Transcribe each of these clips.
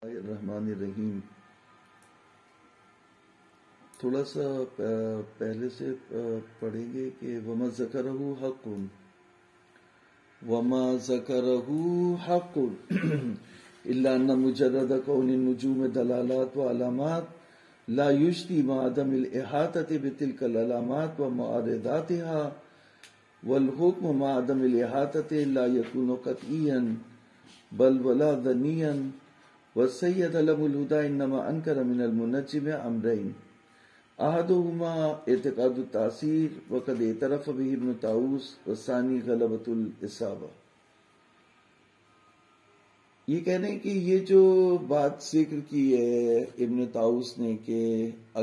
الرحمن الرحیم. تھوڑا سا پہلے سے پڑھیں گے کہ وما ذکرہ حق وما ذکرہ حق الا ان مجرد کون النجوم دلالات و علامات لا یشتی مع عدم الاحاطہ بتلک العلامات و معارضاتها والحکم مع عدم الاحاطہ لا یکون قطعیا بل ولا ظنیا. والسید علم الہدى انما انکر من المنجم امرین احدهما اعتقاد التاثیر وقد اعترف به ابن طاووس والثانی غلبۃ الاصابہ. یہ کہنے کہ یہ جو بات ذکر کی ہے ابن طاووس نے کہ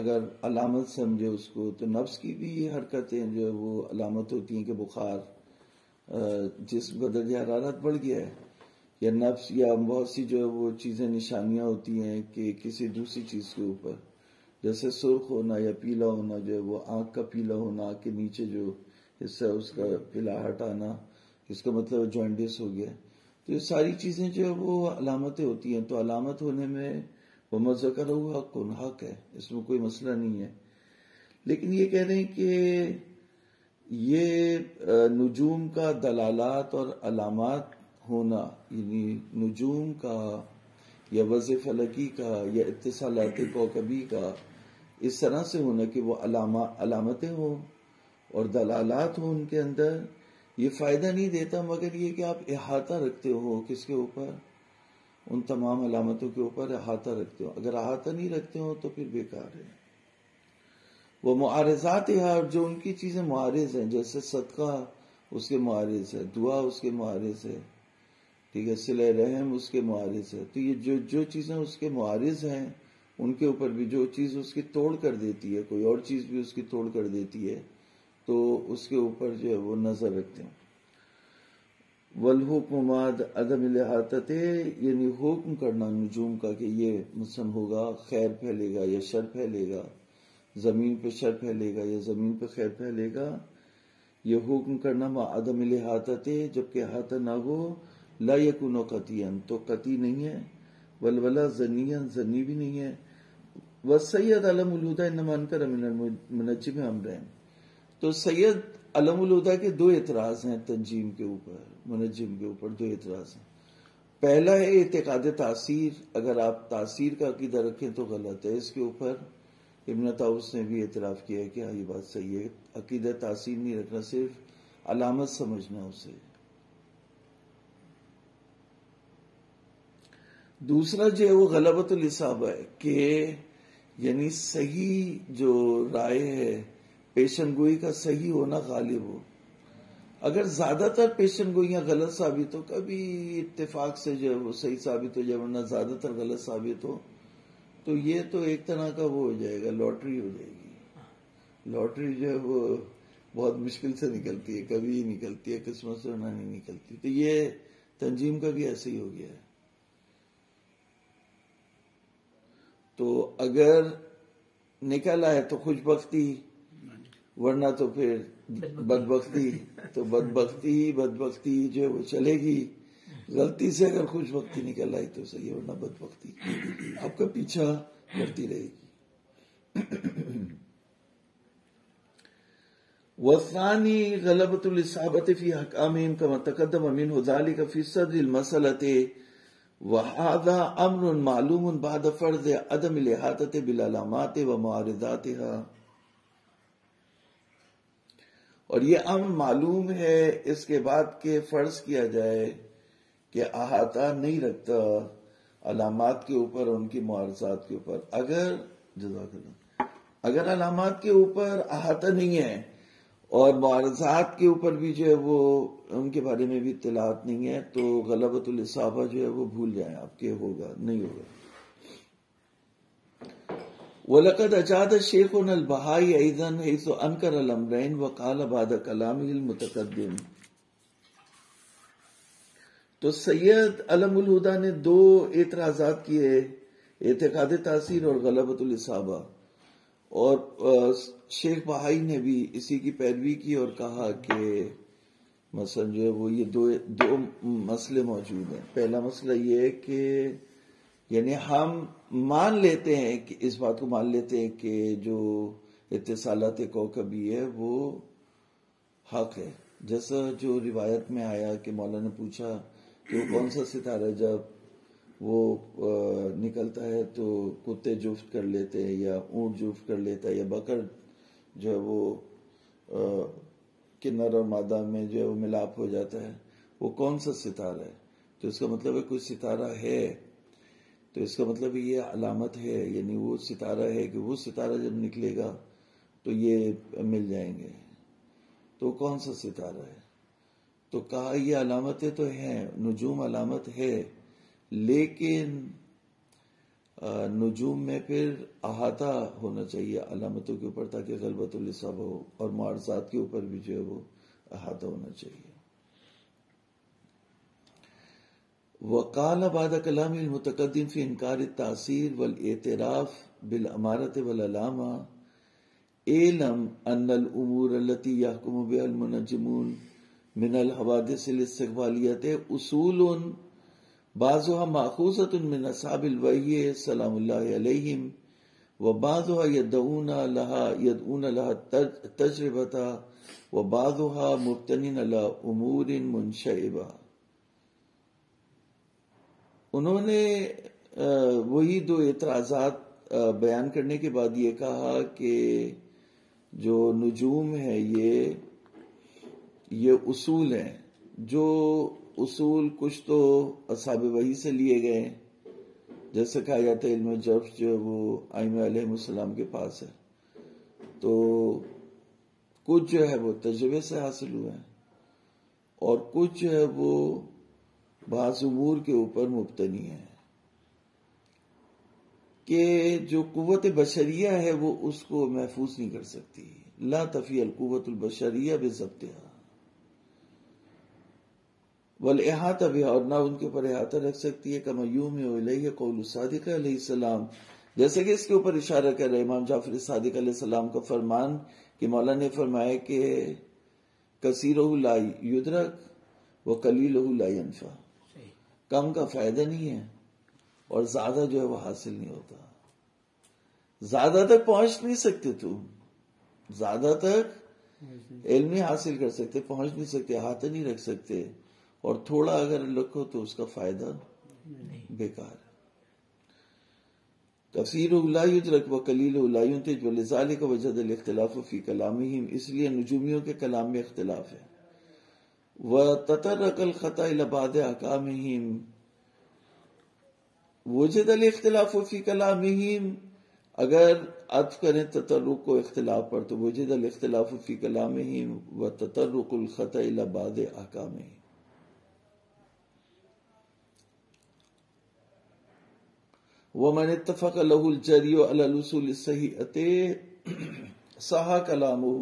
اگر علامت سمجھے اس کو تو نفس کی بھی حرکتیں جو ہے وہ علامت ہوتی ہیں کہ بخار جسم کا درجہ حرارت بڑھ گیا ہے، یا نفس یا بہت سی جو ہے وہ چیزیں نشانیاں ہوتی ہیں کہ کسی دوسری چیز کے اوپر، جیسے سرخ ہونا یا پیلا ہونا، جو ہے وہ آنکھ کا پیلا ہونا، آنکھ کے نیچے جو حصہ ہے اس کا پلاہٹ آنا، اس کا مطلب جوائنٹس ہو گیا. تو یہ ساری چیزیں جو ہے وہ علامتیں ہوتی ہیں. تو علامت ہونے میں وہ ذکر حق ہے، اس میں کوئی مسئلہ نہیں ہے. لیکن یہ کہہ رہے ہیں کہ یہ نجوم کا دلالات اور علامات ہونا، یعنی نجوم کا یا وضع فلکی کا یا اتصالات کوکبی کا اس طرح سے ہونا کہ وہ علامتیں ہوں اور دلالات ہوں ان کے اندر، یہ فائدہ نہیں دیتا مگر یہ کہ آپ احاطہ رکھتے ہو کس کے اوپر، ان تمام علامتوں کے اوپر احاطہ رکھتے ہو. اگر احاطہ نہیں رکھتے ہو تو پھر بیکار ہے. وہ معارضات ہے، اور جو ان کی چیزیں معارض ہیں، جیسے صدقہ اس کے معارض ہے، دعا اس کے معارض ہے، ٹھیک ہے، صلہ رحم اس کے معارض ہے. تو یہ جو چیزیں اس کے معارض ہیں ان کے اوپر بھی جو چیز اس کی توڑ کر دیتی ہے، کوئی اور چیز بھی اس کی توڑ کر دیتی ہے، تو اس کے اوپر جو ہے وہ نظر رکھتے ہیں. والحکم مع عدم الاحاطہ، یعنی حکم کرنا نجوم کا کہ یہ مثلا ہوگا، خیر پھیلے گا یا شر پھیلے گا، زمین پہ شر پھیلے گا یا زمین پہ خیر پھیلے گا، یہ حکم کرنا مع عدم الاحاطہ، جبکہ احاطہ نہ ہو، لا یکون قطعیا تو قطعی نہیں ہے، ولولا ظنیا ظنی بھی نہیں ہے. والسید علم الہدى انما انکر من المنجم امرین. تو سید علم الہدى کے دو اعتراض ہیں تنجیم کے اوپر، منجم کے اوپر دو اعتراض ہیں. پہلا ہے اعتقاد تاثیر، اگر آپ تاثیر کا عقیدہ رکھیں تو غلط ہے. اس کے اوپر ابن طاووس نے بھی اعتراف کیا ہے کہ ہاں یہ بات صحیح ہے، عقیدہ تاثیر نہیں رکھنا، صرف علامت سمجھنا اسے. دوسرا جو ہے وہ غلبۃ الاصابہ ہے کہ یعنی صحیح جو رائے ہے، پیشن گوئی کا صحیح ہونا غالب ہو. اگر زیادہ تر پیشن گوئیاں غلط ثابت ہو، کبھی اتفاق سے جو ہے وہ صحیح ثابت ہو جائے ورنہ زیادہ تر غلط ثابت ہو، تو یہ تو ایک طرح کا وہ ہو جائے گا، لاٹری ہو جائے گی. لاٹری جو ہے وہ بہت مشکل سے نکلتی ہے، کبھی نکلتی ہے، قسمت سے ہونا نہیں نکلتی. تو یہ تنجیم کا بھی ایسے ہی ہو گیا ہے. تو اگر نکل آئے تو خوش بختی، ورنہ تو پھر بدبختی. تو بدبختی جو ہے وہ چلے گی. غلطی سے اگر خوش بختی نکل آئی تو صحیح، ورنہ بدبختی آپ کا پیچھا کرتی رہے گی. والثانی غلبۃ الاصابۃ فی احکامہم کما تقدم منہ ذلک فی صدر المسألۃ وَهَذَا أَمْرٌ مَعْلُومٌ بَعْدَ فَرْضِ عَدَمِ الْإِحَاطَةِ بِالْعَلَامَاتِ وَمُعَارِضَاتِهَا. اور یہ امر معلوم ہے اس کے بعد کہ فرض کیا جائے کہ احاطہ نہیں رکھتا علامات کے اوپر اور ان کی معارضات کے اوپر. اگر علامات کے اوپر احاطہ نہیں ہے اور معارضات کے اوپر بھی جو ہے وہ ان کے بارے میں بھی اطلاعات نہیں ہے، تو غلبۃ الاصابہ جو ہے وہ بھول جائیں آپ کے، ہوگا نہیں ہوگا. وَلَقَدْ أَجَادَ شَيْخُنَا الْبَهَائِيُّ أَيْضًا حَيْثُ أَنْكَرَ الْأَمْرَيْنِ وَقَالَ بَعْدَ كَلَامِهِ الْمُتَقَدِّمِ. تو سید علم الہدیٰ نے دو اعتراضات کیے، اعتقاد تاثیر اور غلبۃ الاصابہ. اور شیخ بہائی نے بھی اسی کی پیروی کی اور کہا کہ مثلا جو ہے وہ یہ دو مسئلے موجود ہیں. پہلا مسئلہ یہ ہے کہ یعنی ہم مان لیتے ہیں کہ اس بات کو مان لیتے ہیں کہ جو اتصالات کوکبی ہے وہ حق ہے. جیسا جو روایت میں آیا کہ مولا نے پوچھا کہ وہ کون سا ستارہ جب وہ نکلتا ہے تو کتے جفت کر لیتے ہیں یا اونٹ جفت کر لیتا ہے یا بکر جو ہے وہ کنر اور مادہ میں جو ہے وہ ملاپ ہو جاتا ہے، وہ کون سا ستارہ ہے؟ تو اس کا مطلب ہے کوئی ستارہ ہے، تو اس کا مطلب یہ علامت ہے، یعنی وہ ستارہ ہے کہ وہ ستارہ جب نکلے گا تو یہ مل جائیں گے. تو کون سا ستارہ ہے؟ تو کہا یہ علامتیں تو ہیں، نجوم علامت ہے، لیکن نجوم میں پھر احاطہ ہونا چاہیے علامتوں کے اوپر تاکہ غلبۃ الاصابہ ہو، اور معارضات کے اوپر بھی جو ہے وہ احاطہ ہونا چاہیے. وقال بعد کلام المتقدم فی انکار التاثیر والاعتراف بالامارۃ والعلامہ اعلم ان الامور التي يحكم بها المنجمون من الحوادث الاستقبالیہ اصول بعضها ماخوذة من اصحاب الوحی سلام اللہ علیہم وبعضها يدعون لها تجربة وبعضها مبتنٍ على امور منشئبہ. انہوں نے وہی دو اعتراضات بیان کرنے کے بعد یہ کہا کہ جو نجوم ہے یہ اصول ہیں، جو اصول کچھ تو اصحاب وحی سے لیے گئے، جیسے کہا جاتا ہے علم جرف جو وہ ائمہ علیہ السلام کے پاس ہے، تو کچھ جو ہے وہ تجربے سے حاصل ہوئے ہیں اور کچھ جو ہے وہ بعض امور کے اوپر مبتنی ہے کہ جو قوت بشریہ ہے وہ اس کو محفوظ نہیں کر سکتی. لا تفی القوت البشریہ بضبطها والاحاطہ بها، اور نہ ان کے اوپر احاطہ رکھ سکتی ہے. کما یوم الیہ قول الصادق علیہ السلام، جیسے کہ اس کے اوپر اشارہ کر رہے امام جعفر صادق علیہ السلام کا فرمان کہ مولا نے فرمایا کہ کثیرہ لا یدرک وقلیلہ لا ینفع، کم کا فائدہ نہیں ہے اور زیادہ جو ہے وہ حاصل نہیں ہوتا. زیادہ تک پہنچ نہیں سکتے، تم زیادہ تک علم نہیں حاصل کر سکتے، پہنچ نہیں سکتے، احاطہ نہیں رکھ سکتے، اور تھوڑا اگر لکھو تو اس کا فائدہ بیکار ہے. کثیر لا یدرک وقلیل لا ینتج ولذلک وجد الاختلاف فی کلامہم، اس لیے نجومیوں کے کلام میں اختلاف ہے. وتطرق الخطأ الى بعض احکامہم وجد الاختلاف فی کلامہم، اگر عطف کریں تطرق کو اختلاف پر تو وجد الاختلاف فی کلامہم وتطرق الخطأ الى بعض احکامہم. ومن اتفق له الجری علی الاصول الصحیحۃ صح کلامہ،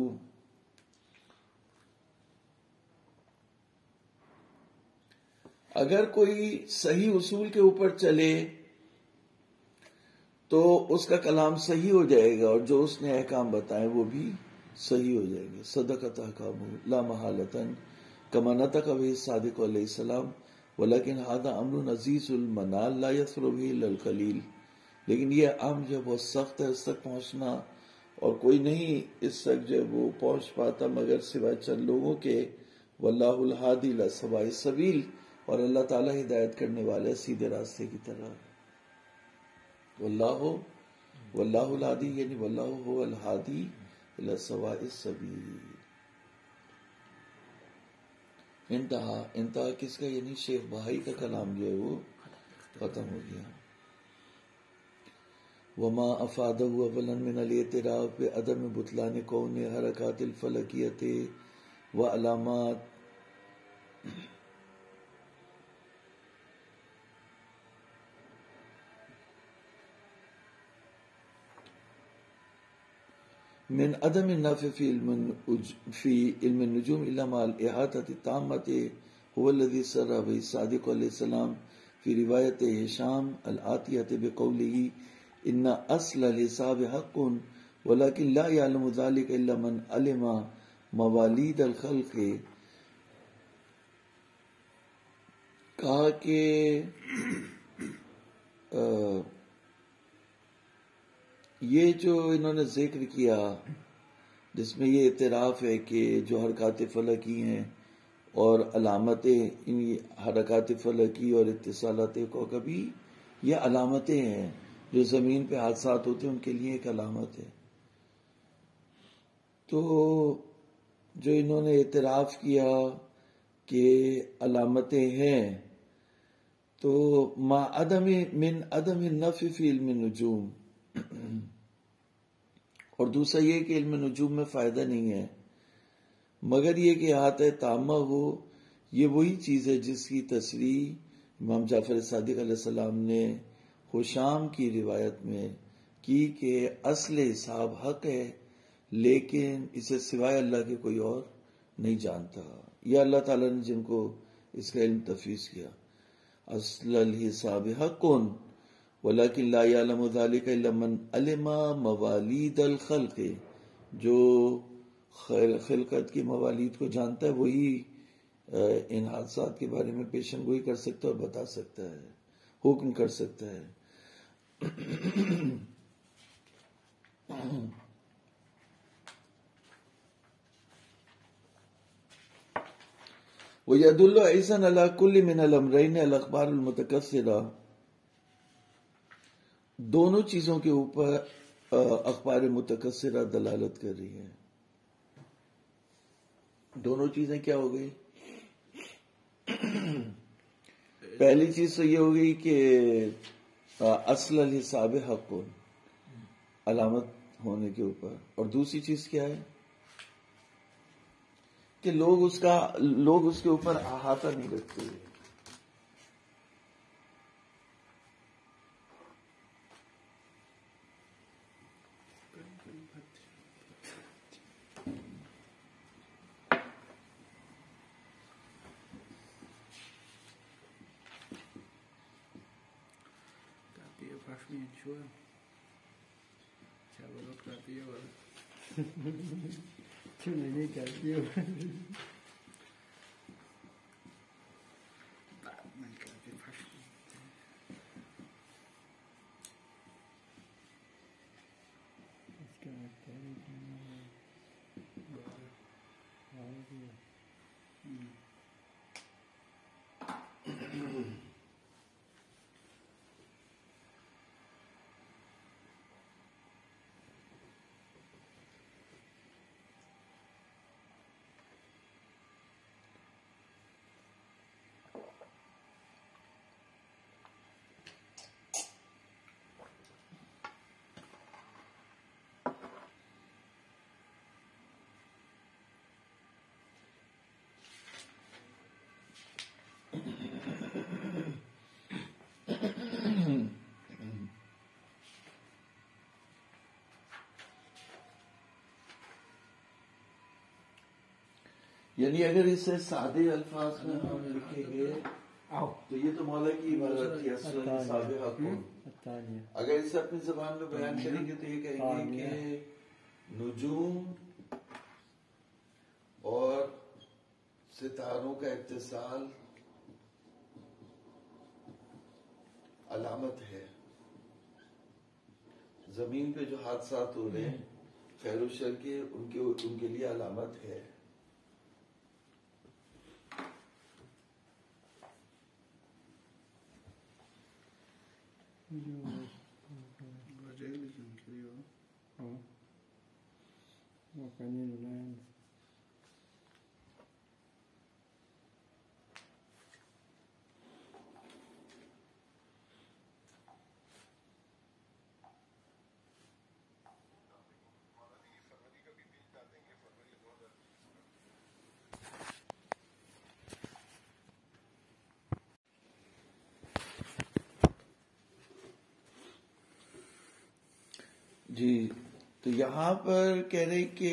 اگر کوئی صحیح اصول کے اوپر چلے تو اس کا کلام صحیح ہو جائے گا، اور جو اس نے احکام بتائے وہ بھی صحیح ہو جائے گے. صدقت احکامہ لا محالۃ کما نطق بہ الصادق علیہ السلام ولیکن ھذا امر عزیز المنال لا یصل بہ الا القلیل. لیکن یہ امر جو بہت سخت ہے، اس تک پہنچنا، اور کوئی نہیں اس تک جو وہ پہنچ پاتا مگر سوائے چند لوگوں کے. واللہ الہادی الی سواء السبیل، اور اللہ تعالیٰ ہدایت کرنے والے سیدھے راستے کی طرح. واللہ الہادی یعنی واللہ هو الہادی الی سواء السبیل. انتہا کس کا؟ یعنی شیخ بہائی کا کلام جو ہے وہ ختم ہو گیا. وما افادہ اولا من الاعتراف بعدم بطلان کون حرکات الفلکیت وعلامات من عدم النفع في علم النجوم الا مع الاحاطة التامة هو الذي سر به الصادق علیہ السلام في روایت ہشام الآتیہ بقوله ان اصل الحساب حق ولكن لا يعلم ذلك الا من علم موالید الخلق. کہا کہ یہ جو انہوں نے ذکر کیا جس میں یہ اعتراف ہے کہ جو حرکات فلکی ہیں اور علامتیں، ان حرکات فلکی اور اتصالات کوکبی یہ علامتیں ہیں، جو زمین پہ حادثات ہوتے ہیں ان کے لیے ایک علامت ہے. تو جو انہوں نے اعتراف کیا کہ علامتیں ہیں، تو ما من عدم النفی فی علم النجوم، اور دوسرا یہ کہ علم نجوم میں فائدہ نہیں ہے مگر یہ کہ احاطہ تامہ ہو. یہ وہی چیز ہے جس کی تصریح امام جعفر صادق علیہ السلام نے خوشام کی روایت میں کی کہ اصل حساب حق ہے لیکن اسے سوائے اللہ کے کوئی اور نہیں جانتا. یہ اللہ تعالیٰ نے جن کو اس کا علم تفویض کیا، اصل الحساب حق ولیکن لا یعلم ذلک الا من علم موالید الخلق، جو خلقت کی موالید کو جانتا ہے وہی ان حادثات کے بارے میں پیشن گوئی کر سکتا ہے اور بتا سکتا ہے، حکم کر سکتا ہے. وَيَدُلُّ أَيْضًا عَلَى كُلِّ مِنَ الْأَمْرَيْنِ الْأَخْبَارُ الْمُتَكَثِّرَةُ، دونوں چیزوں کے اوپر اخبار متکثرہ دلالت کر رہی ہیں. دونوں چیزیں کیا ہو گئی؟ پہلی چیز تو یہ ہو گئی کہ اصل الحساب حق علامت ہونے کے اوپر، اور دوسری چیز کیا ہے کہ لوگ اس کے اوپر احاطہ نہیں رکھتے. نہیں کہتی ہو یعنی اگر اسے سادے الفاظ میں ہم لکھیں گے تو یہ تو مولا کی عبارت کی اصل الحساب حق. اگر اسے اپنی زبان میں بیان کریں گے تو یہ کہیں گے کہ نجوم اور ستاروں کا اتصال علامت ہے. زمین پہ جو حادثات ہو رہے ہیں خیر و شر کے ان کے لیے علامت ہے. جی تو یہاں پر کہہ رہے کہ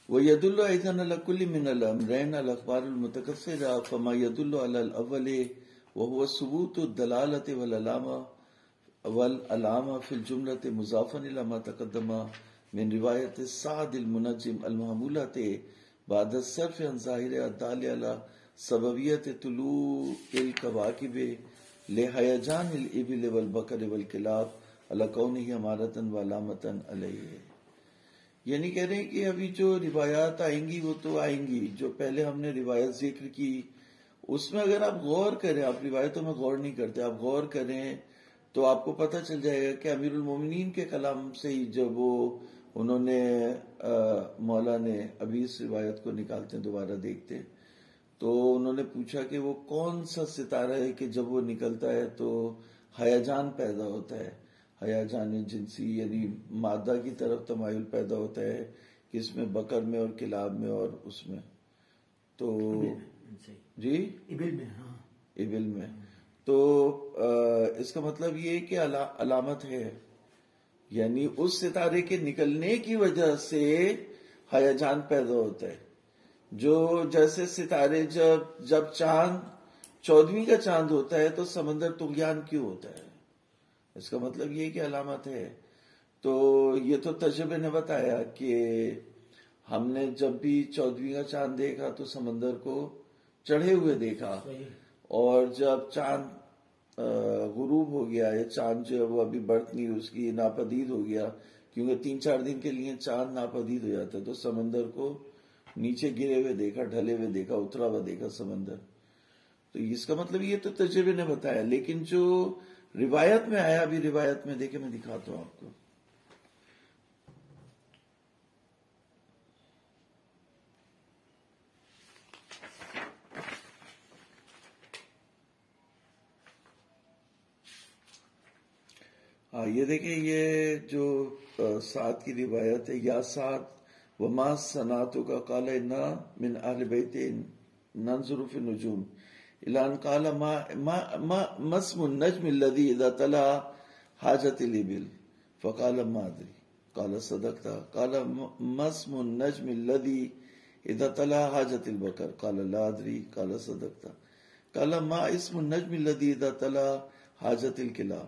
وَيَدُلُّ أَيْضًا عَلَى كُلِّ مِنَ الْأَمْرَيْنِ الْأَخْبَارُ الْمُتَكَثِّرَةُ فَمَا يَدُلُّ عَلَى الْأَوَّلِ وَهُوَ ثُبُوتُ الدَّلَالَةِ وَالْعَلَامَةِ فِي الْجُمْلَةِ مُضَافًا إِلَى مَا تَقَدَّمَ مِنْ رِوَايَةِ سَعْدِ الْمُنَجِّمِ الْمَحْمُولَةِ بَعْدَ الصَّرْفِ عَنْ ظَاهِرِهَا الدَّالِ عَلَى سببیت طلوع الکواکب لہیجان الابل والبقر والکلاب علی کونہ امارۃ وعلامۃ علیہ. یعنی کہہ رہے ہیں کہ ابھی جو روایات آئیں گی وہ تو آئیں گی. جو پہلے ہم نے روایت ذکر کی اس میں اگر آپ غور کریں، آپ روایتوں میں غور نہیں کرتے، آپ غور کریں تو آپ کو پتہ چل جائے گا کہ امیر المومنین کے کلام سے ہی جب انہوں نے مولا نے ابھی اس روایت کو نکالتے ہیں، دوبارہ دیکھتے ہیں، تو انہوں نے پوچھا کہ وہ کون سا ستارہ ہے کہ جب وہ نکلتا ہے تو ہیجان پیدا ہوتا ہے، ہیجان جنسی یعنی مادہ کی طرف تمایل پیدا ہوتا ہے، کس میں؟ بکر میں اور کلاب میں اور اس میں. تو جی ابل میں، ہاں ابل میں. تو اس کا مطلب یہ کہ علامت ہے، یعنی اس ستارے کے نکلنے کی وجہ سے ہیجان پیدا ہوتا ہے. جو جیسے ستارے جب چاند 14ویں کا چاند ہوتا ہے تو سمندر طغیان کیوں ہوتا ہے؟ اس کا مطلب یہ کہ علامت ہے. تو یہ تو تجربے نے بتایا کہ ہم نے جب بھی 14ویں کا چاند دیکھا تو سمندر کو چڑھے ہوئے دیکھا، اور جب چاند غروب ہو گیا، یا چاند جو ہے وہ ابھی برت نہیں، اس کی ناپدید ہو گیا، کیونکہ 3-4 دن کے لیے چاند ناپدید ہو جاتا ہے، تو سمندر کو نیچے گرے ہوئے دیکھا، ڈھلے ہوئے دیکھا، اترا ہوا دیکھا سمندر. تو اس کا مطلب یہ تو تجربے نے بتایا. لیکن جو روایت میں آیا، ابھی روایت میں دیکھیں میں دکھاتا ہوں آپ کو. یہ دیکھیں، یہ جو سعد کی روایت ہے، یا سعد وما صنعتک قال انا من اہل بیت ننظر فی النجوم الان قال ما اسم النجم الذي اذا طلع حاجت الابل فقال ما ادري قال صدقت قال ما اسم النجم الذي اذا طلع حاجت البقر قال لا ادري قال صدقت قال ما اسم النجم الذي اذا طلع حاجت الكلاب.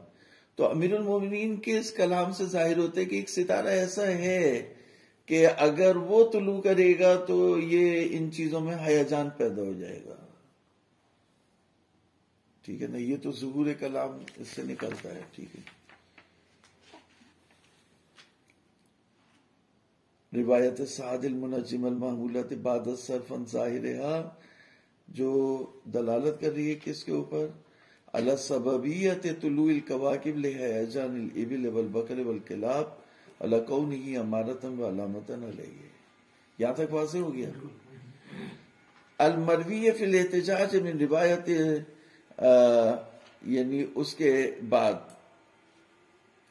تو امیر المومنین کے اس کلام سے ظاہر ہوتا ہے کہ ایک ستارہ ایسا ہے کہ اگر وہ طلوع کرے گا تو یہ ان چیزوں میں ہیجان پیدا ہو جائے گا. ٹھیک ہے نا، یہ تو ظہور کلام اس سے نکلتا ہے. ٹھیک ہے. روایت سعد المنجم المحمولت بعد الصرف عن ظاہرها جو دلالت کر رہی ہے کس کے اوپر؟ علی سببیت طلوع الکواکب لہیجان الابل والبقر والکلاب علی کونہ امارۃ وعلامۃ علیہ. یہاں تک واضح ہو گیا. المروی فی الاحتجاج من روایت، یعنی اس کے بعد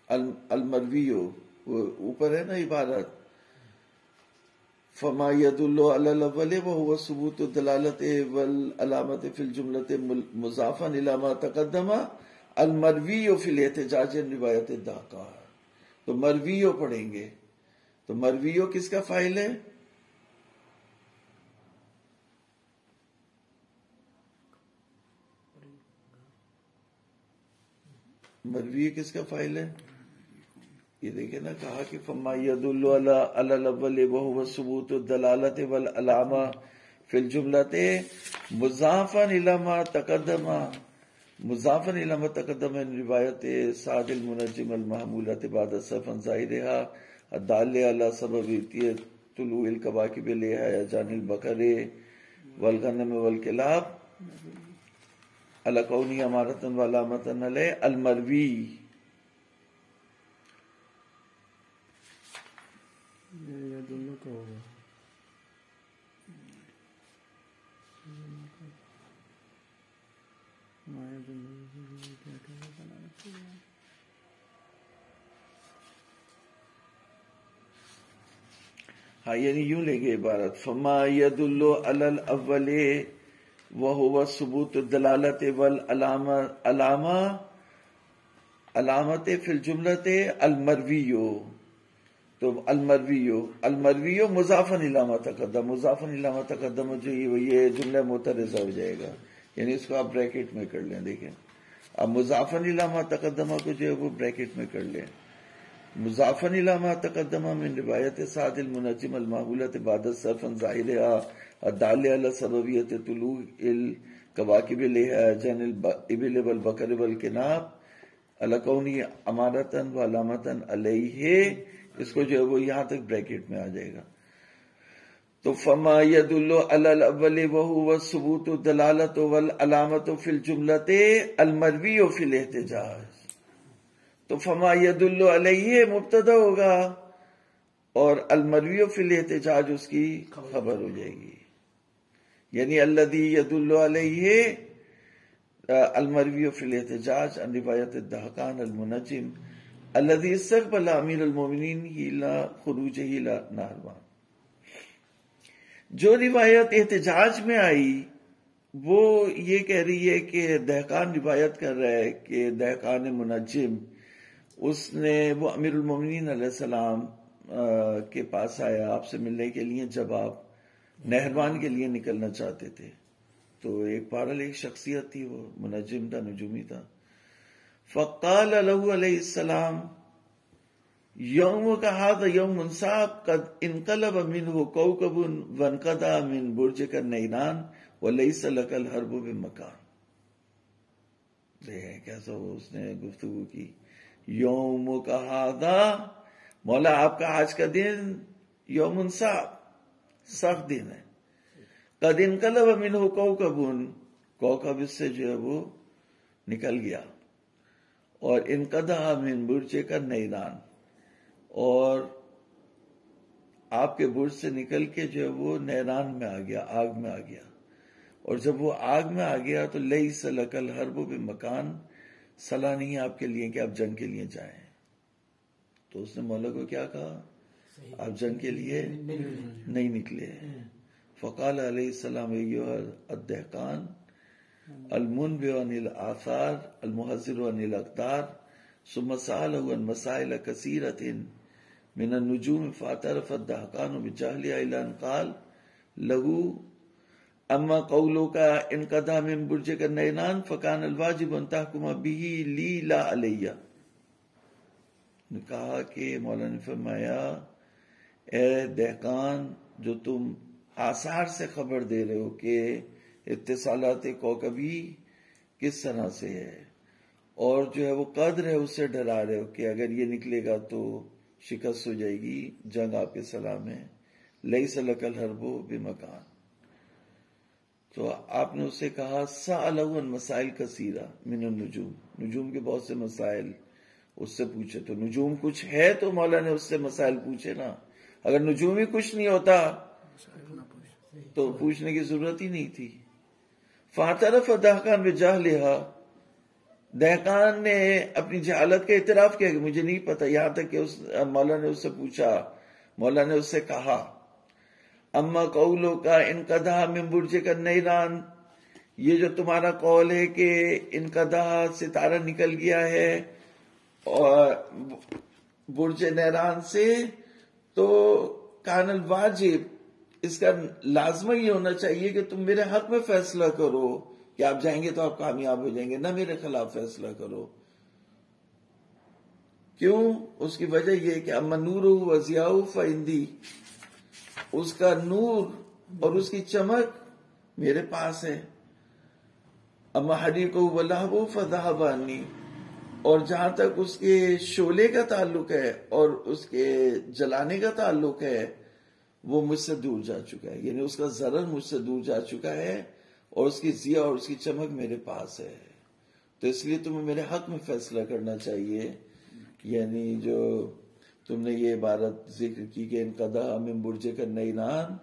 المروی اوپر ہے نا عبارت، فما يدل على الاول وهو ثبوت الدلالة والعلامة في الجملة مضافا الى ما تقدم المروی فی الاحتجاج عن روایت الداقہ. تو مرویو پڑھیں گے. تو مرویو کس کا فائل ہے؟ مروی کس کا فائل ہے؟ یہ دیکھیں نا، کہا کہ فما يدل على الاول وهو ثبوت الدلالة والعلامة في الجملة مضافا الى ما تقدم من روایت سعد المنجم المحمولة بعد الصرف عن ظاہرها الدال على سببیت طلوع الکواکب لہیجان البقر والغنم والکلاب علی کونہ امارۃ وعلامۃ علیہ. المروی یہ دونوں کا ہوگا. ہاں، یعنی یوں لیں گے عبارت، فما يدل علی الاول وهو ثبوت الدلالة علامت فی الجملۃ المروی. تو المروی مضافا الی ما تقدم، مضافا الی ما تقدم جو یہ جملہ معترضہ ہو جائے گا، یعنی اس کو آپ بریکٹ میں کر لیں. دیکھیں اب مضافا الی ما تقدم کو جو ہے وہ بریکٹ میں کر لیں. مضافن الی ما تقدم من روایت سعد المنجم المعمولۃ بعد صرف ظاہرها الدال علی سببیت طلوع الکواکب لجن الابل والبقر والکناب علی کونی امارتن و علامتن علیہ، اس کو جو ہے وہ یہاں تک بریکٹ میں آ جائے گا. تو فما يدل على الاول وهو ثبوت الدلالة والعلامة في الجملة المروی في الاحتجاج. تو فما يدل علیہ مبتدا ہوگا اور المروی فی الاحتجاج اس کی خبر ہو جائے گی. یعنی الذی يدل علیہ المروی فی الاحتجاج عن روایت الدہقان المنجم الذی استقبل امیر المومنین الى خروجہ الى نہروان. جو روایت احتجاج میں آئی وہ یہ کہہ رہی ہے کہ دہقان روایت کر رہا ہے کہ دہقان منجم اس نے وہ امیر المومنین علیہ السلام کے پاس آیا آپ سے ملنے کے لیے جب آپ نہروان کے لیے نکلنا چاہتے تھے. تو ایک پارل ایک شخصیت تھی، وہ منجم تھا، نجومی تھا. فقال له علیہ السلام یوم کا هذا یوم صعب قد انقلب منه کوكب وانقضى من برجك النيران وليس لك الحرب بمكان. دیکھیں کیسا وہ اس نے گفتگو کی. یوم کا هذا، مولا آپ کا آج کا دن یوم صعب، سخت دن ہے. قد انقلب منه کوكب، کوكب اس سے جو ہے وہ نکل گیا. اور انقضى من برجك النيران، اور آپ کے برج سے نکل کے جو ہے وہ نیران میں آ گیا، آگ میں آ گیا. اور جب وہ آگ میں آ گیا تو لیس لک الحرب بمکان، صلاح نہیں آپ کے لیے کہ آپ جنگ کے لیے جائیں. تو اس نے مولا کو کیا کہا؟ آپ جنگ کے لیے نہیں نکلے. فقال علیہ السلام ایھا الدہقان المنبع عن الآثار المحذر عن الاقدار ثم سأله عن مسائل كثيرة من النجوم فاعترف الدهقان بجهلها إلى أن قال له أما قولك انقضى من برجك النيران فكان الواجب أن تحكم به لي لا علي. نے کہا کہ مولا نے فرمایا اے دہقان، جو تم آثار سے خبر دے رہے ہو کہ اتصالات کوکبی کس طرح سے ہے، اور جو ہے وہ قدر ہے اس سے ڈرا رہے ہو کہ اگر یہ نکلے گا تو شکست ہو جائے گی، جنگ آپ کے سلام ہے. لیس لک الحرب بمکان. تو آپ نے اس سے کہا سألہ عن مسائل کثیرہ من النجوم، نجوم کے بہت سے مسائل اس سے پوچھے. تو نجوم کچھ ہے تو مولا نے اس سے مسائل پوچھے نا. اگر نجوم ہی کچھ نہیں ہوتا تو پوچھنے کی ضرورت ہی نہیں تھی. فاعترف الدہقان بجہلہا، دہقان نے اپنی جہالت کا اعتراف کیا کہ مجھے نہیں پتا. یہاں تک کہ مولا نے اس سے پوچھا، مولا نے اس سے کہا اما قولو کا انقضا من برجک النیران، یہ جو تمہارا قول ہے کہ انقضا ستارہ نکل گیا ہے اور برج نیران سے، تو کان الواجب، اس کا لازمہ یہ ہونا چاہیے کہ تم میرے حق میں فیصلہ کرو کہ آپ جائیں گے تو آپ کامیاب ہو جائیں گے، نہ میرے خلاف فیصلہ کرو. کیوں؟ اس کی وجہ یہ کہ اما نور و ضیاء فعندی، اس کا نور اور اس کی چمک میرے پاس ہے. اما حریق و لہب فذهب عنی، اور جہاں تک اس کے شعلے کا تعلق ہے اور اس کے جلانے کا تعلق ہے وہ مجھ سے دور جا چکا ہے. یعنی اس کا ضرر مجھ سے دور جا چکا ہے اور اس کی ضیاء اور اس کی چمک میرے پاس ہے. تو اس لیے تمہیں میرے حق میں فیصلہ کرنا چاہیے. یعنی جو تم نے یہ عبارت ذکر کی کہ انقضا من برجک النیران،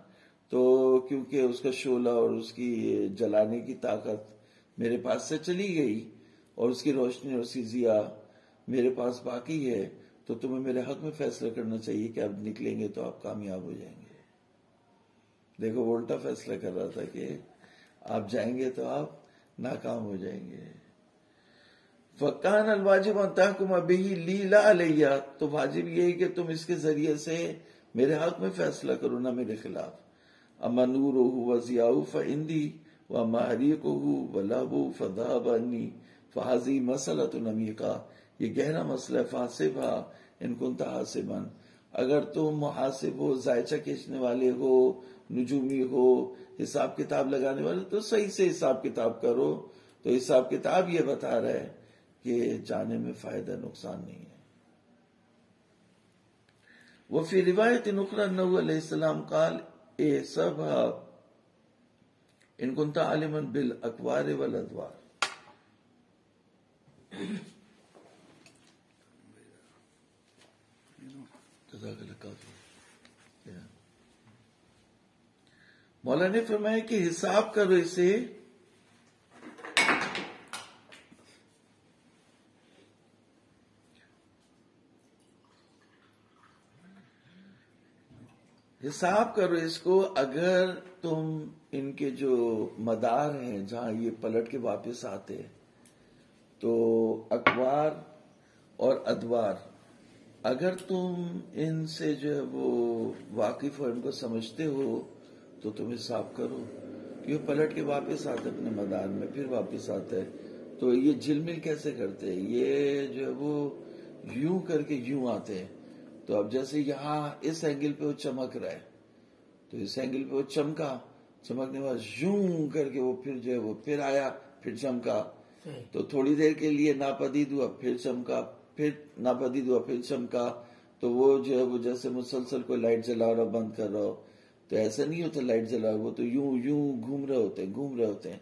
تو کیونکہ اس کا شعلہ اور اس کی جلانے کی طاقت میرے پاس سے چلی گئی اور اس کی روشنی اور اس کی ضیاء میرے پاس باقی ہے، تو تمہیں میرے حق میں فیصلہ کرنا چاہیے کہ آپ نکلیں گے تو آپ کامیاب ہو جائیں گے. دیکھو وہ الٹا فیصلہ کر رہا تھا کہ آپ جائیں گے تو آپ ناکام ہو جائیں گے. فَكَانَ الْوَاجِبُ أَن تَحْكُمَ بِهِ لِي لَا عَلَيَّ، تو واجب یہ ہے کہ تم اس کے ذریعے سے میرے حق میں فیصلہ کرو، نہ میرے خلاف. اما نورہ وضیاء فعندی واما حریقہ ولہب فذهب عنی فہذہ مسئلۃ عمیقہ، یہ گہرا مسئلہ فاصبہ ان کنت حاسبا، اگر تم محاسب ہو، ذائچہ کھینچنے والے ہو، نجومی ہو، حساب کتاب لگانے والے، تو صحیح سے حساب کتاب کرو. تو حساب کتاب یہ بتا رہا ہے کہ جانے میں فائدہ نقصان نہیں ہے. وفی روایت اخری انہ علیہ السلام قال احسبها ان كنت عالما بالاقوار والادوار. مولا نے فرمایا کہ حساب کرو اسے حساب کرو اس کو، اگر تم ان کے جو مدار ہیں جہاں یہ پلٹ کے واپس آتے تو اقوار اور ادوار، اگر تم ان سے جو ہے وہ واقف ہو، ان کو سمجھتے ہو، تو تم حساب کرو کہ وہ پلٹ کے واپس آتے اپنے مدار میں، پھر واپس آتا ہے. تو یہ جل مل کیسے کرتے ہیں؟ یہ جو ہے وہ یوں کر کے یوں آتے ہیں. تو اب جیسے یہاں اس اینگل پہ وہ چمک رہا ہے، تو اس اینگل پہ وہ چمکا، چمکنے کے بعد یوں کر کے وہ پھر جو ہے وہ پھر آیا، پھر چمکا. تو تھوڑی دیر کے لیے ناپدید ہوا، پھر چمکا، پھر ناپدید ہوا، پھر چمکا. تو وہ جو ہے وہ جیسے مسلسل کوئی لائٹ جلا رہا بند کر رہا ہو، تو ایسا نہیں ہوتا لائٹ جلا رہا، وہ تو یوں یوں گھوم رہے ہوتے ہیں.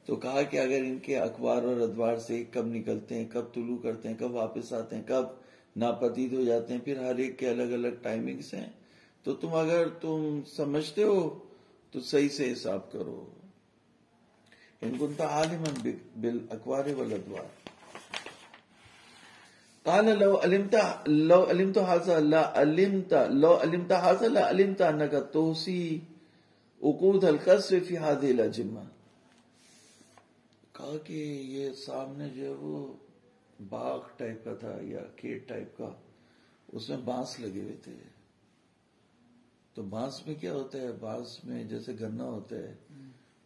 تو کہا کہ اگر ان کے اخبار اور ادوار سے کب نکلتے ہیں، کب طلوع کرتے ہیں، کب واپس آتے ہیں، کب ناپدید ہو جاتے ہیں، پھر ہر ایک کے الگ الگ ٹائمنگز ہیں. تو اگر تم سمجھتے ہو تو صحیح سے حساب کرو. ان كنت عالما بالاقوار والادوار. قال لو علمت هذا لعلمت انك توصي عقود القصف في هذه الاجمه. کہا کہ یہ سامنے جو ہے وہ باغ ٹائپ کا تھا یا کھیت ٹائپ کا، اس میں بانس لگے ہوئے تھے. تو بانس میں کیا ہوتا ہے، بانس میں جیسے گنا ہوتا ہے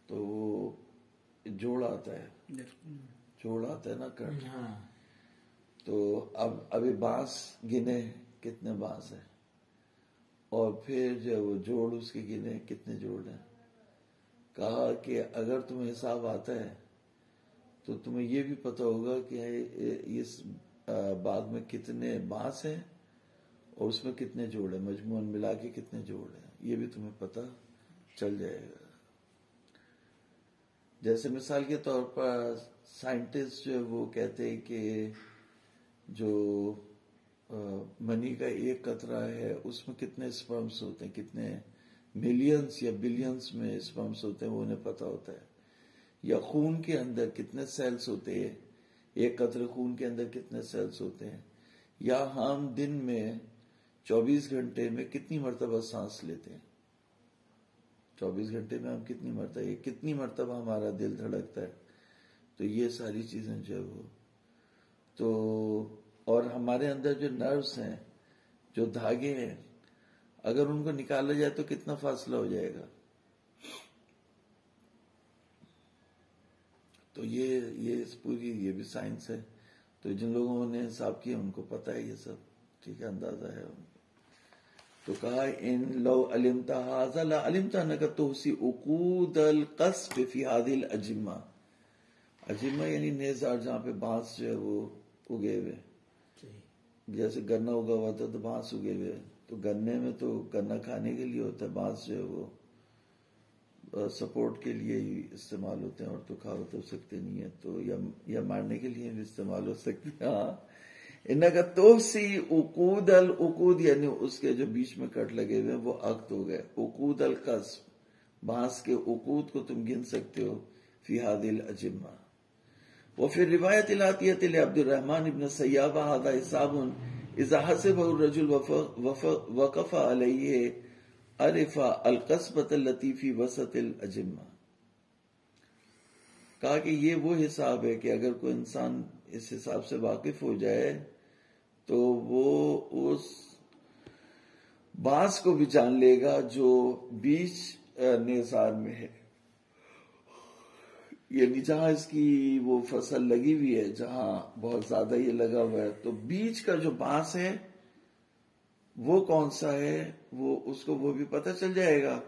تو وہ جوڑ آتا ہے نا کٹ. تو ابھی بانس گنے کتنے بانس ہیں، اور پھر جو وہ جوڑ اس کے گنے کتنے جوڑ ہیں. کہا کہ اگر تمہیں حساب آتا ہے تو تمہیں یہ بھی پتہ ہوگا کہ اس باغ میں کتنے بانس ہیں اور اس میں کتنے جوڑ ہیں، مجموعاً ملا کے کتنے جوڑ ہیں، یہ بھی تمہیں پتہ چل جائے گا. جیسے مثال کے طور پر سائنٹسٹ جو وہ کہتے ہیں کہ جو منی کا ایک قطرہ ہے اس میں کتنے سپرمز ہوتے ہیں، کتنے ملینز یا بلینز میں سپرمز ہوتے ہیں، وہ انہیں پتہ ہوتا ہے. یا خون کے اندر کتنے سیلز ہوتے ہیں، ایک قطرے خون کے اندر کتنے سیلز ہوتے ہیں. یا ہم دن میں 24 گھنٹے میں کتنی مرتبہ سانس لیتے ہیں، 24 گھنٹے میں ہم کتنی مرتبہ ہمارا دل دھڑکتا ہے. تو یہ ساری چیزیں جو ہے وہ تو، اور ہمارے اندر جو نروز ہیں، جو دھاگے ہیں، اگر ان کو نکالا جائے تو کتنا فاصلہ ہو جائے گا. تو یہ پوری یہ بھی سائنس ہے. تو جن لوگوں نے حساب کیا ان کو پتہ ہے یہ سب، ٹھیک ہے، اندازہ ہے ان کو. تو کہا ان لو علمت هذا لعلمت انك توصي عقود القصف في هذه الاجمه. اجمه یعنی نیزار، جہاں پہ بانس جو ہے وہ اگے ہوئے، جیسے گنا اگا ہوا تھا تو بانس اگے ہوئے. تو گنے میں تو گنا کھانے کے لیے ہوتا ہے، بانس جو ہے وہ سپورٹ کے لیے ہی استعمال ہوتے ہیں، اور تو کھا تو سکتے نہیں ہیں، تو یا مارنے کے لیے بھی استعمال ہو سکتے ہیں. ہاں، انکا توسی عقود العقود، یعنی اس کے جو بیچ میں کٹ لگے ہوئے ہیں وہ عقد ہو گئے. عقود القصف، بانس کے عقود کو تم گن سکتے ہو. فی هذه الاجمه. وفي الروایت الاتیۃ لعبد الرحمن ابن سیابہ هذا حساب اذا حسبه الرجل وقف علیہ عرف القصبۃ التي في وسط الاجمه. کہا کہ یہ وہ حساب ہے کہ اگر کوئی انسان اس حساب سے واقف ہو جائے تو وہ اس بانس کو بھی جان لے گا جو بیچ نیزار میں ہے، یعنی جہاں اس کی وہ فصل لگی ہوئی ہے، جہاں بہت زیادہ یہ لگا ہوا ہے، تو بیچ کا جو بانس ہے وہ کون سا ہے وہ اس کو وہ بھی پتہ چل جائے گا،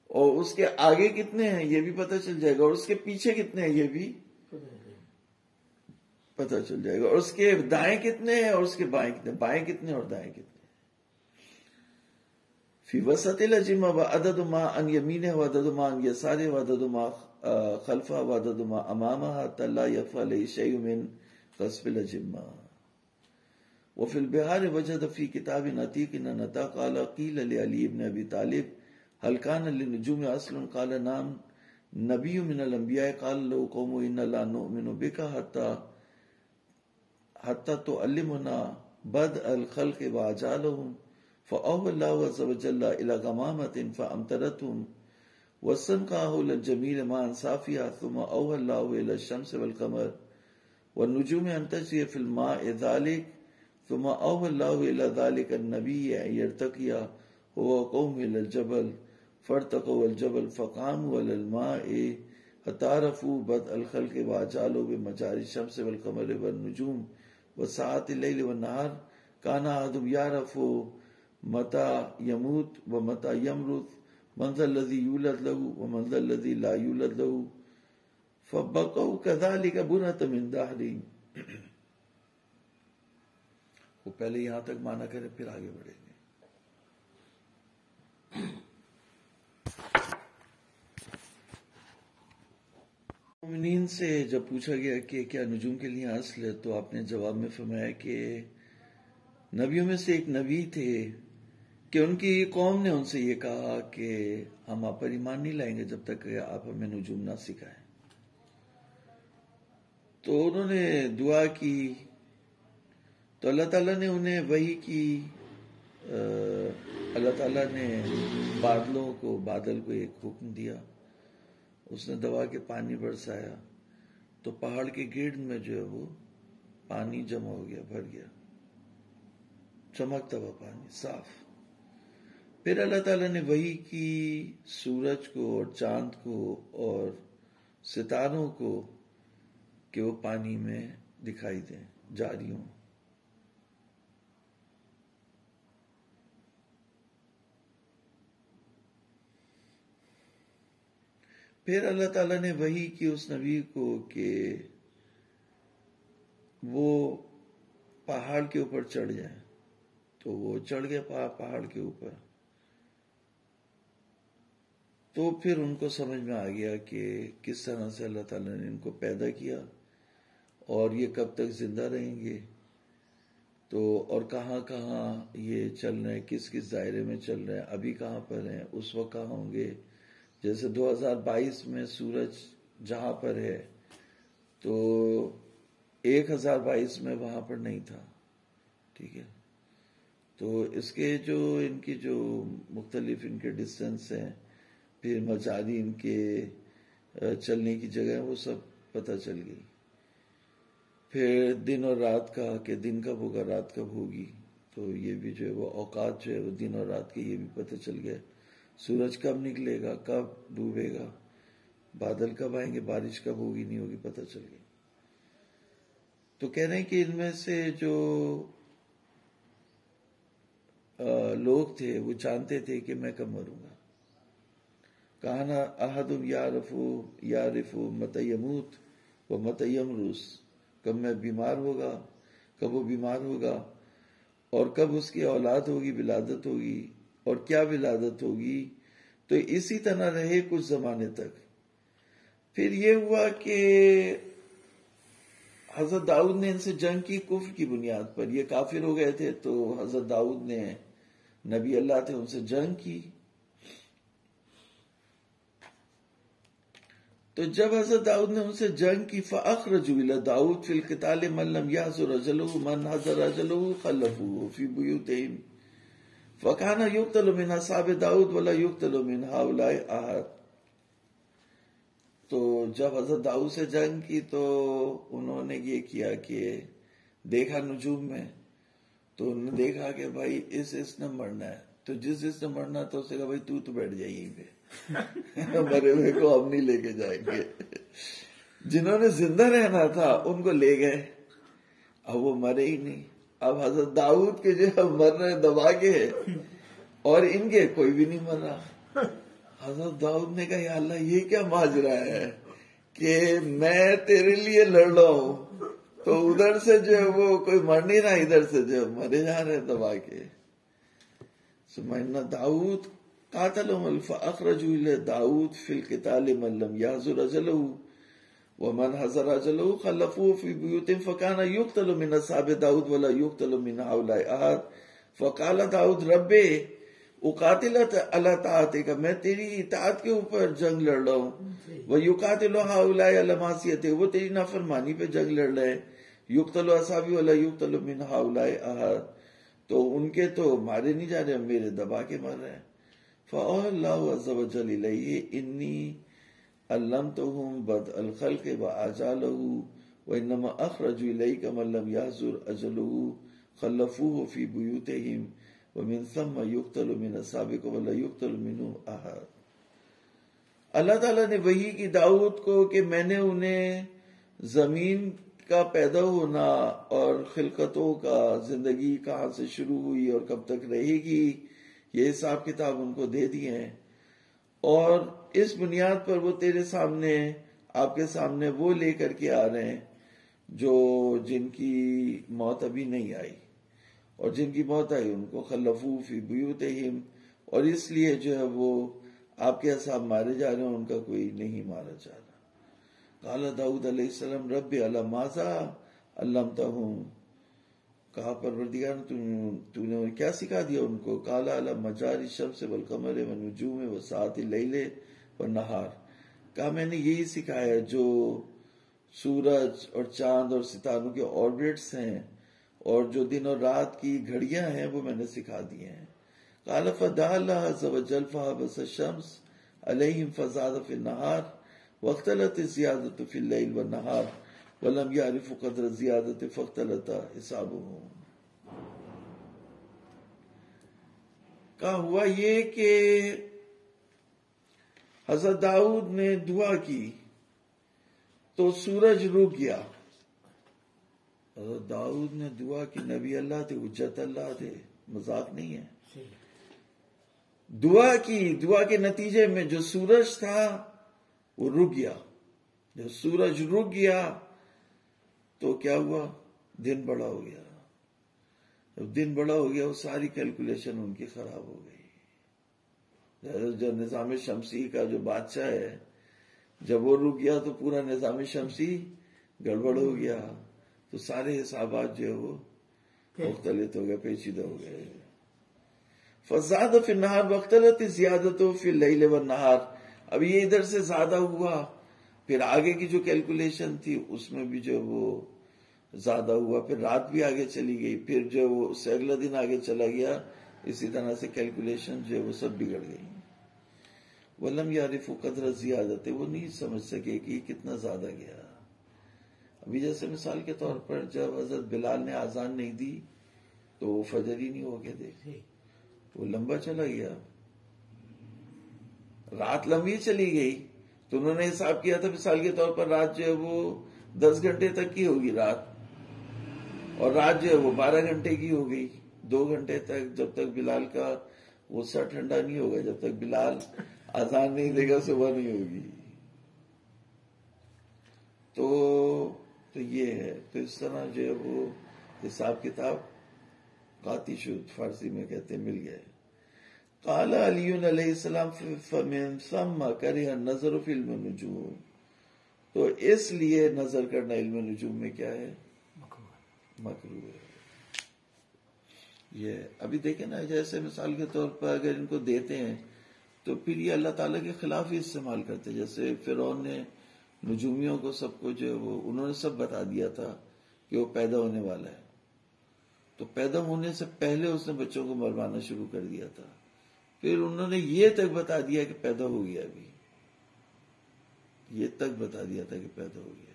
اور اس کے آگے کتنے ہیں یہ بھی پتہ چل جائے گا، اور اس کے پیچھے کتنے ہیں یہ بھی پتہ چل جائے گا، اور اس کے دائیں کتنے ہیں اور اس کے بائیں کتنے، بائیں کتنے اور دائیں کتنے. فی وسط الجمہ وعدد ما عن یمینہ وعدد ما عن یسارہ وعدد ما خلفہ وعدد ما امامہ حتی لا یخفی علیہ شیء من قصف الجمہ. وفي البحار وجد في كتاب عتيق نتا قال قيل لعلي بن ابي طالب هل كان للنجوم اصل قال نعم نبي من الانبياء قال له قوم ان لا نؤمن بك حتى تعلمنا بدء الخلق واجالهم فاوحى الله عز وجل الى غمامة فامطرتهم واستنقعه الجميل ماء صافيا ثم اوحى الله الى الشمس والقمر والنجوم ان تجري في الماء ذلك ثم اوحى الله الى ذلك النبي ان يرتقي هو قوم الى الجبل فارتقوا الجبل فقاموا على الماء حتى عرفوا بدء الخلق واجالوا بمجاري الشمس والقمر والنجوم وساعات الليل والنهار كان احدهم يعرف متى يموت ومتى يمرض من ذا الذي يولد له ومن ذا الذي لا يولد له فبقوا كذلك بنة من دهر. وہ پہلے یہاں تک مانا کرے پھر آگے بڑھیں گے. مومنین سے جب پوچھا گیا کہ کیا نجوم کے لیے اصل ہے تو آپ نے جواب میں فرمایا کہ نبیوں میں سے ایک نبی تھے کہ ان کی قوم نے ان سے یہ کہا کہ ہم آپ پر ایمان نہیں لائیں گے جب تک کہ آپ ہمیں نجوم نہ سکھائیں. تو انہوں نے دعا کی تو اللہ تعالیٰ نے انہیں وحی کی. اللہ تعالیٰ نے بادل کو ایک حکم دیا، اس نے دبا کے پانی برسایا تو پہاڑ کے گرد میں جو ہے وہ پانی جمع ہو گیا، بھر گیا، چمکتا ہوا پانی صاف. پھر اللہ تعالیٰ نے وحی کی سورج کو اور چاند کو اور ستاروں کو کہ وہ پانی میں دکھائی دیں، جاری ہوں. پھر اللہ تعالیٰ نے وحی کی اس نبی کو کہ وہ پہاڑ کے اوپر چڑھ جائیں، تو وہ چڑھ گئے پہاڑ کے اوپر. تو پھر ان کو سمجھ میں آ گیا کہ کس طرح سے اللہ تعالیٰ نے ان کو پیدا کیا اور یہ کب تک زندہ رہیں گے، تو اور کہاں کہاں یہ چل رہے ہیں، کس کس دائرے میں چل رہے ہیں، ابھی کہاں پر ہیں، اس وقت کہاں ہوں گے. جیسے 2022 میں سورج جہاں پر ہے تو 1022 میں وہاں پر نہیں تھا. ٹھیک ہے، تو اس کے جو ان کی جو مختلف ان کے ڈسٹینس ہیں، پھر مجاری ان کے چلنے کی جگہ وہ سب پتہ چل گئی. پھر دن اور رات کا کہ دن کب ہوگا رات کب ہوگی، تو یہ بھی جو ہے وہ اوقات جو ہے وہ دن اور رات کے یہ بھی پتہ چل گیا. سورج کب نکلے گا، کب ڈوبے گا، بادل کب آئیں گے، بارش کب ہوگی نہیں ہوگی، پتہ چل گئی. تو کہہ رہے ہیں کہ ان میں سے جو لوگ تھے وہ جانتے تھے کہ میں کب مروں گا. کہانا احد یعرف متی یموت و متی یمرض، کب میں بیمار ہوگا، کب وہ بیمار ہوگا، اور کب اس کی اولاد ہوگی، ولادت ہوگی، اور کیا ولادت ہوگی. تو اسی طرح رہے کچھ زمانے تک. پھر یہ ہوا کہ حضرت داؤد نے ان سے جنگ کی کفر کی بنیاد پر. یہ کافر ہو گئے تھے تو حضرت داؤد نے، نبی اللہ تھے، ان سے جنگ کی. تو جب حضرت داؤد نے ان سے جنگ کی فَأَخْرَجُوا إِلَى دَاوُدَ فِي الْقِتَالِ مَنْ لَمْ يَحْضُرْ أَجَلُهُ مَنْ حَضَرَ أَجَلُهُ خَلَّفُوهُ فِي بُيُوتِهِمْ فَكَانَ يُقْتَلُ مِنْ أَصْحَابِ دَاوُدَ وَلَا يُقْتَلُ مِنْ هَؤُلَاءِ أَحَدٌ. تو جب حضرت داؤد سے جنگ کی تو انہوں نے یہ کیا کہ دیکھا نجوم میں، تو انہوں نے دیکھا کہ بھائی اس نے مرنا ہے، تو جس نے مرنا تھا اسے کہا بھائی تو بیٹھ جائے یہیں پہ، مرے ہوئے کو ہم نہیں لے کے جائیں گے. جنہوں نے زندہ رہنا تھا ان کو لے گئے، اب وہ مرے ہی نہیں. اب حضرت داؤد کے جو ہے مر رہے دبا کے اور ان کے کوئی بھی نہیں مر رہا. حضرت داؤد نے کہا یا اللہ یہ کیا ماجرا ہے کہ میں تیرے لیے لڑ رہا ہوں تو ادھر سے جو ہے وہ کوئی مر نہیں رہا, ادھر سے جو مرے جا رہے دبا کے. سمعنا داؤد قاتلهم فاخرجوا الى داؤد في القتال من لم يحضر اجله ومن حضر اجله خلفوه في بيوت فكان يقتل من اصحاب داؤد ولا يقتل من هؤلاء احد فقال داؤد ربي اقاتل على طاعتك, میں تیری اطاعت کے اوپر جنگ لڑ رہا ہوں. ويقاتل هؤلاء على معصيتك, وہ تیری نافرمانی پہ جنگ لڑ رہے ہیں. يقتل اصحابي ولا يقتل من هؤلاء احد, تو ان کے تو مارے نہیں جا رہے, میرے دبا کے مر رہے ہیں. فَأَوْحَى اللَّهُ عَزَّ وَجَلَّ إِلَيْهِ إِنِّي عَلَّمْتُهُمْ بَدْءَ الْخَلْقِ وَآجَالَهُ وَإِنَّمَا أَخْرَجُوا إِلَيْكَ مَن لَّمْ يَحْضُرْ أَجَلُهُ خَلَّفُوهُ فِي بُيُوتِهِمْ وَمِن ثُمَّ يُقْتَلُ مِنْ أَصْحَابِكَ وَلَا يُقْتَلُ مِنْهُمْ أَحَدٌ. اللہ تعالیٰ نے وحی کی داؤد کو کہ میں نے انہیں زمین کا پیدا ہونا اور خلقتوں کا, زندگی کہاں سے شروع ہوئی اور کب تک رہے گی, یہ حساب کتاب ان کو دے دیے ہیں, اور اس بنیاد پر وہ تیرے سامنے, آپ کے سامنے وہ لے کر کے آ رہے ہیں جو جن کی موت ابھی نہیں آئی, اور جن کی موت آئی ان کو خلفو فی بیوتہم, اور اس لیے جو ہے وہ آپ کے اصحاب مارے جا رہے ہیں, ان کا کوئی نہیں مارا جا رہا. قال داؤد علیہ السلام رب علی ماذا علمتہم, کہا پروردگار تو نے کیا سکھا دیا ان کو. قال علی مجاری الشمس والقمر والنجوم وساعۃ اللیل والنہار, کہا میں نے یہی سکھایا جو سورج اور چاند اور ستاروں کے آربٹس ہیں اور جو دن اور رات کی گھڑیاں ہیں وہ میں نے سکھا دی ہیں. قال فدعا اللہ عز وجل فحبس الشمس علیہم فزاد فی النہار واختلط الزیادۃ فی اللیل والنہار ولم یعرفوا قدر الزیادۃ فاختلط حسابهم. کہا ہوا یہ کہ حضرت داؤد نے دعا کی تو سورج رک گیا. حضرت داؤد نے دعا کی, نبی اللہ تھے, حجت اللہ تھے, مذاق نہیں ہے. دعا کی, دعا کے نتیجے میں جو سورج تھا وہ رک گیا. جب سورج رک گیا تو کیا ہوا, دن بڑا ہو گیا. جب دن بڑا ہو گیا وہ ساری کیلکولیشن ان کی خراب ہو گئی. جو نظام شمسی کا جو بادشاہ ہے, جب وہ رک گیا تو پورا نظام شمسی گڑبڑ ہو گیا, تو سارے حسابات جو ہے وہ مختلف ہو گئے, پیچیدہ ہو گئے. فزاد فی النہار واختلط الزیادۃ فی اللیل والنہار, اب یہ ادھر سے زیادہ ہوا, پھر آگے کی جو کیلکولیشن تھی اس میں بھی جو وہ زیادہ ہوا, پھر رات بھی آگے چلی گئی, پھر جو وہ اس سے اگلا دن آگے چلا گیا, اسی طرح سے کیلکولیشن جو ہے وہ سب بگڑ گئی. وَلَمْ يَعْرِفُوا قَدْرَ الزِّيَادَةِ, وہ نہیں سمجھ سکے کہ یہ کتنا زیادہ گیا. ابھی جیسے مثال کے طور پر جب حضرت بلال نے آزان نہیں دی تو وہ فجر ہی نہیں ہو کے دیکھے, وہ لمبا چلا گیا, رات لمبی چلی گئی, تو انہوں نے حساب کیا تھا مثال کے طور پر رات جو ہے وہ 10 گھنٹے تک کی ہوگی رات, اور رات جو ہے وہ 12 گھنٹے کی ہو گئی. 2 گھنٹے تک جب تک بلال کا غصہ ٹھنڈا نہیں ہوگا, جب تک بلال آزان نہیں دے گا صبح نہیں ہوگی. تو یہ ہے, تو اس طرح جو ہے وہ حساب کتاب قاطی شد, فارسی میں کہتے مل گئے. قال علی علیہ السلام فمن ثم کرہ النظر فی علم النجوم, تو اس لیے نظر کرنا علم نجوم میں کیا ہے, مکروہ ہے. یہ ابھی دیکھیں نا, جیسے مثال کے طور پر اگر ان کو دیتے ہیں تو پھر یہ اللہ تعالیٰ کے خلاف ہی استعمال کرتے. جیسے فرعون نے نجومیوں کو سب کو جو وہ انہوں نے سب بتا دیا تھا کہ وہ پیدا ہونے والا ہے, تو پیدا ہونے سے پہلے اس نے بچوں کو مروانا شروع کر دیا تھا. پھر انہوں نے یہ تک بتا دیا کہ پیدا ہو گیا, ابھی یہ تک بتا دیا تھا کہ پیدا ہو گیا.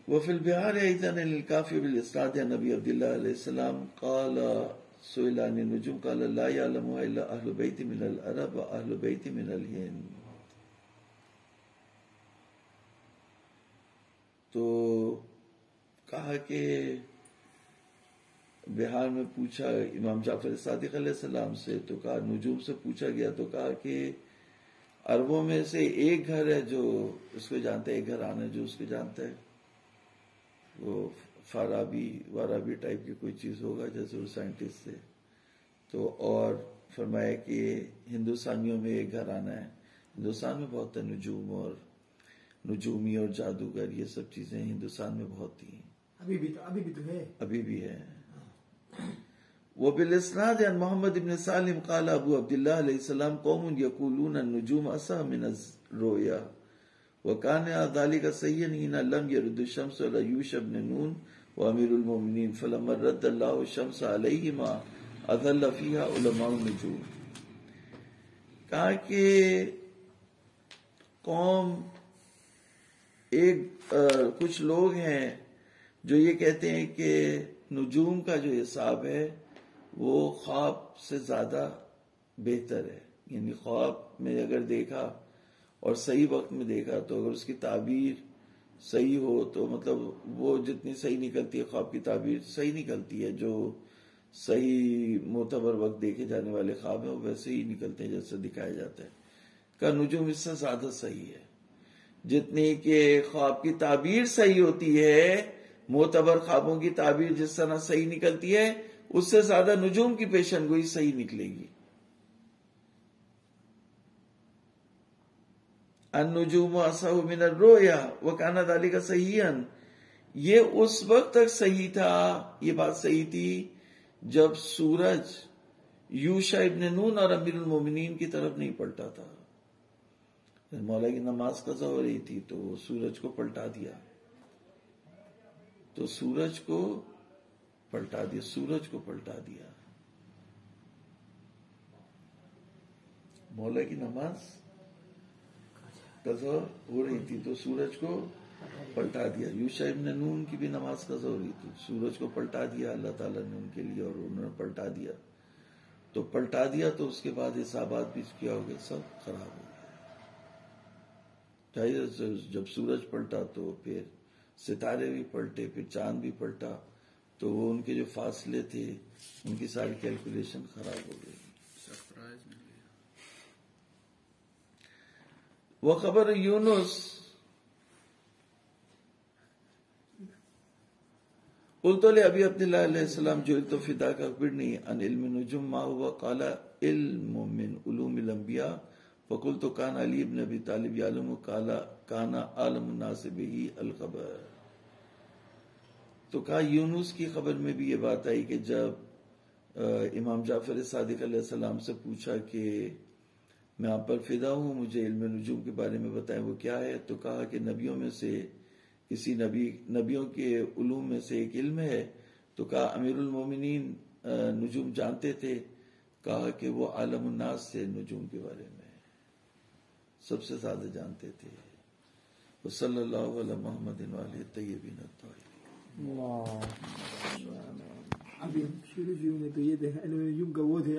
وفي البحار أيضا للكافي بالإسناد عن نبي عبد الله عليه السلام قال سئل عن النجوم قال لا يعلمها إلا أهل بيت من العرب وأهل بيت من الهند. تو کہا کہ بہار میں پوچھا امام جعفر صادق علیہ السلام سے، تو کہا نجوم سے پوچھا گیا تو کہا کہ عربوں میں سے ایک گھر ہے جو اس کو جانتا ہے، ایک گھر آنا جو اس کو جانتا ہے، وہ وارابی ٹائپ کی کوئی چیز ہوگا، جیسے وہ سائنٹسٹ تھے. تو اور فرمایا کہ ہندوستانیوں میں ایک گھر آنا ہے. ہندوستان میں بہت ہے نجوم اور نجومی اور جادوگر، یہ سب چیزیں ہندوستان میں بہت تھیں، ابھی بھی ہے. وبالاسناد عن محمد بن سالم قال ابو عبد الله علیہ السلام قوم يقولون النجوم اسا من الرؤيا وكان ذلك صحيحا حين لم يرد الشمس على يوشع بن نون وامير المؤمنين فلما رد الله الشمس عليهما اذل فيها علماء النجوم. کہا کہ قوم کچھ لوگ ہیں جو یہ کہتے ہیں کہ نجوم کا جو حساب ہے وہ خواب سے زیادہ بہتر ہے. یعنی خواب میں اگر دیکھا اور صحیح وقت میں دیکھا تو اگر اس کی تعبیر صحیح ہو تو مطلب وہ جتنی صحیح نکلتی ہے خواب کی تعبیر صحیح نکلتی ہے. جو صحیح معتبر وقت دیکھے جانے والے خواب ہیں وہ ویسے ہی نکلتے ہیں جیسے دکھایا جاتا ہے. کا نجوم اس سے زیادہ صحیح ہے. جتنی کہ خواب کی تعبیر صحیح ہوتی ہے، معتبر خوابوں کی تعبیر جس طرح صحیح نکلتی ہے، اس سے زیادہ نجوم کی پیشن گوئی صحیح نکلے گی. النجوم اصح من الرؤیا وکان ذلک صحیحا، یہ اس وقت تک صحیح تھا، یہ بات صحیح تھی جب سورج یوشع ابن نون اور امیر المومنین کی طرف نہیں پلٹا تھا. مولا کی نماز قضا ہو رہی تھی تو سورج کو پلٹا دیا، سورج کو پلٹا دیا. مولا کی نماز قضا ہو رہی تھی تو سورج کو پلٹا دیا. یوشع ابن نون کی بھی نماز قضا ہو رہی تھی، سورج کو پلٹا دیا اللہ تعالیٰ نے ان کے لیے، اور انہوں نے پلٹا دیا تو اس کے بعد حسابات بھی کیا ہو گئے، سب خراب ہو گئے. جب سورج پلٹا تو پھر ستارے بھی پلٹے، پھر چاند بھی پلٹا، تو وہ ان کے جو فاصلے تھے ان کی ساری کیلکولیشن خراب ہو گئی. وہ خبر یونس قلت لأبي عبد الله علیہ السلام جئت فداك اخبرني عن علم النجوم ما هو قال علم من علوم الانبیاء فقلت كان علي بن ابي طالب يعلم قال كان عالم الناس به الخبر. تو کہا یونس کی خبر میں بھی یہ بات آئی کہ جب امام جعفر صادق علیہ السلام سے پوچھا کہ میں آپ پر فدا ہوں، مجھے علم نجوم کے بارے میں بتائیں وہ کیا ہے، تو کہا کہ نبیوں میں سے کسی نبیوں کے علوم میں سے ایک علم ہے. تو کہا امیر المومنین نجوم جانتے تھے، کہا کہ وہ عالم الناس سے نجوم کے بارے میں سب سے زیادہ جانتے تھے. صلی اللہ علیہ محمد علیہ طیبین الطاہرین. ابھی شروع میں تو یہ دیکھا علم نجوم کا وہ تھے